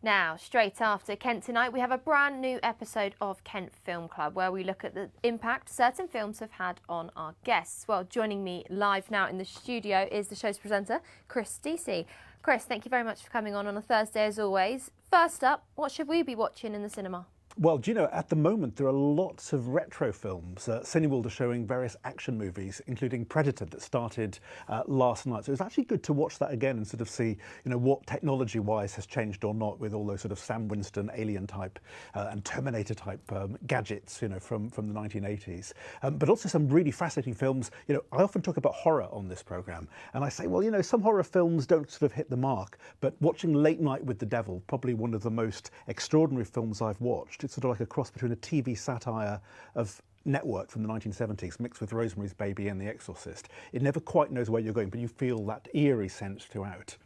Now, straight after Kent Tonight, we have a brand new episode of Kent Film Club where we look at the impact certain films have had on our guests. Well, joining me live now in the studio is the show's presenter, Chris Deacy. Chris, thank you very much for coming on a Thursday as always. First up, what should we be watching in the cinema? Well, do you know, at the moment there are lots of retro films. Cineworld are showing various action movies, including Predator, that started last night. So it's actually good to watch that again and sort of see, you know, what technology-wise has changed or not with all those sort of Sam Winston Alien type and Terminator type gadgets, you know, from the 1980s. But also some really fascinating films. You know, I often talk about horror on this programme, and I say, well, you know, some horror films don't sort of hit the mark, but watching Late Night with the Devil, probably one of the most extraordinary films I've watched. It's sort of like a cross between a TV satire of Network from the 1970s mixed with Rosemary's Baby and The Exorcist. It never quite knows where you're going, but you feel that eerie sense throughout.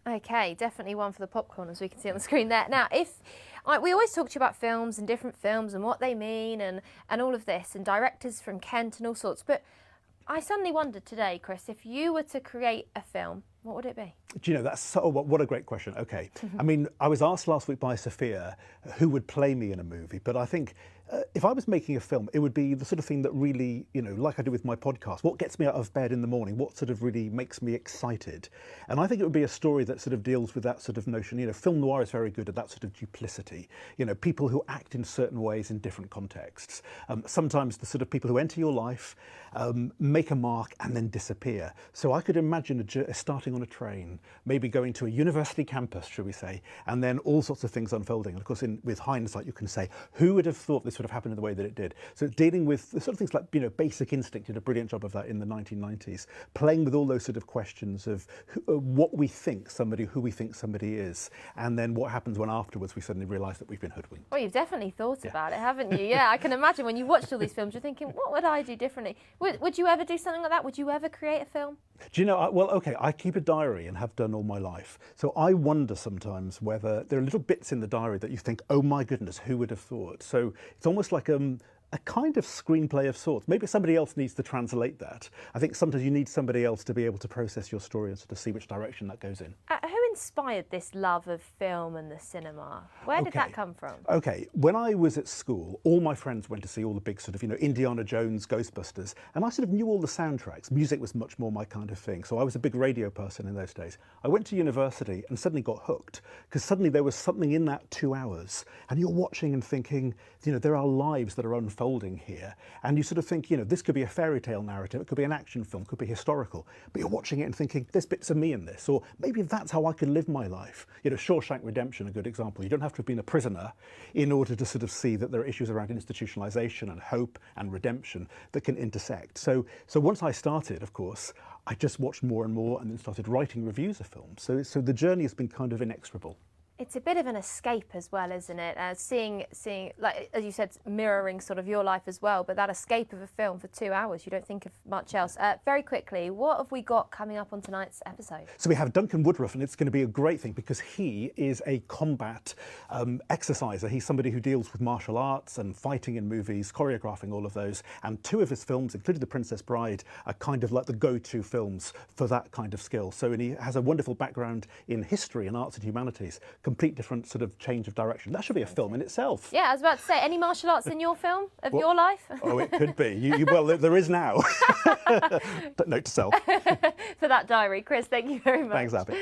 Okay, definitely one for the popcorn, as we can see on the screen there. Now, we always talk to you about films and different films and what they mean and all of this, and directors from Kent and all sorts, but I suddenly wondered today, Chris, if you were to create a film, what would it be? Do you know, that's so, what a great question. Okay. I mean, I was asked last week by Sophia who would play me in a movie, but I think if I was making a film, it would be the sort of thing that really, you know, like I do with my podcast, what gets me out of bed in the morning, what sort of really makes me excited. And I think it would be a story that sort of deals with that sort of notion. You know, film noir is very good at that sort of duplicity. You know, people who act in certain ways in different contexts. Sometimes the sort of people who enter your life, make a mark and then disappear. So I could imagine starting on a train, maybe going to a university campus, should we say, and then all sorts of things unfolding. And of course, with hindsight, you can say, who would have thought this would have happened in the way that it did? So dealing with the sort of things like, you know, Basic Instinct did a brilliant job of that in the 1990s, playing with all those sort of questions of what we think somebody, who we think somebody is, and then what happens when afterwards we suddenly realise that we've been hoodwinked. Well, you've definitely thought about it, haven't you? Yeah, I can imagine when you watched all these films, you're thinking, what would I do differently? Would you ever do something like that? Would you ever create a film? Do you know, well, okay, I keep a diary and have done all my life. So I wonder sometimes whether there are little bits in the diary that you think, oh my goodness, who would have thought? So it's almost like a kind of screenplay of sorts. Maybe somebody else needs to translate that. I think sometimes you need somebody else to be able to process your story and sort of see which direction that goes in. Who inspired this love of film and the cinema? Where did that come from? Okay, when I was at school, all my friends went to see all the big sort of, you know, Indiana Jones, Ghostbusters, and I sort of knew all the soundtracks. Music was much more my kind of thing, so I was a big radio person in those days. I went to university and suddenly got hooked, because suddenly there was something in that 2 hours, and you're watching and thinking, you know, there are lives that are unfolding here, and you sort of think, you know, this could be a fairy tale narrative, it could be an action film, it could be historical, but you're watching it and thinking, there's bits of me in this, or maybe that's how I could live my life. You know, Shawshank Redemption, a good example. You don't have to have been a prisoner in order to sort of see that there are issues around institutionalization and hope and redemption that can intersect. So once I started, of course, I just watched more and more and then started writing reviews of films. So the journey has been kind of inexorable. It's a bit of an escape as well, isn't it? Seeing, like, as you said, mirroring sort of your life as well, but that escape of a film for 2 hours, you don't think of much else. Very quickly, what have we got coming up on tonight's episode? So we have Duncan Woodruff, and it's going to be a great thing because he is a combat exerciser. He's somebody who deals with martial arts and fighting in movies, choreographing all of those, and 2 of his films, including The Princess Bride, are kind of like the go-to films for that kind of skill. So and he has a wonderful background in history and arts and humanities. Complete different sort of change of direction. That should be a film in itself. Yeah, I was about to say, any martial arts in your film, your life? Oh, it could be. Well, there is now. Note to self. For that diary. Chris, thank you very much. Thanks, Abby.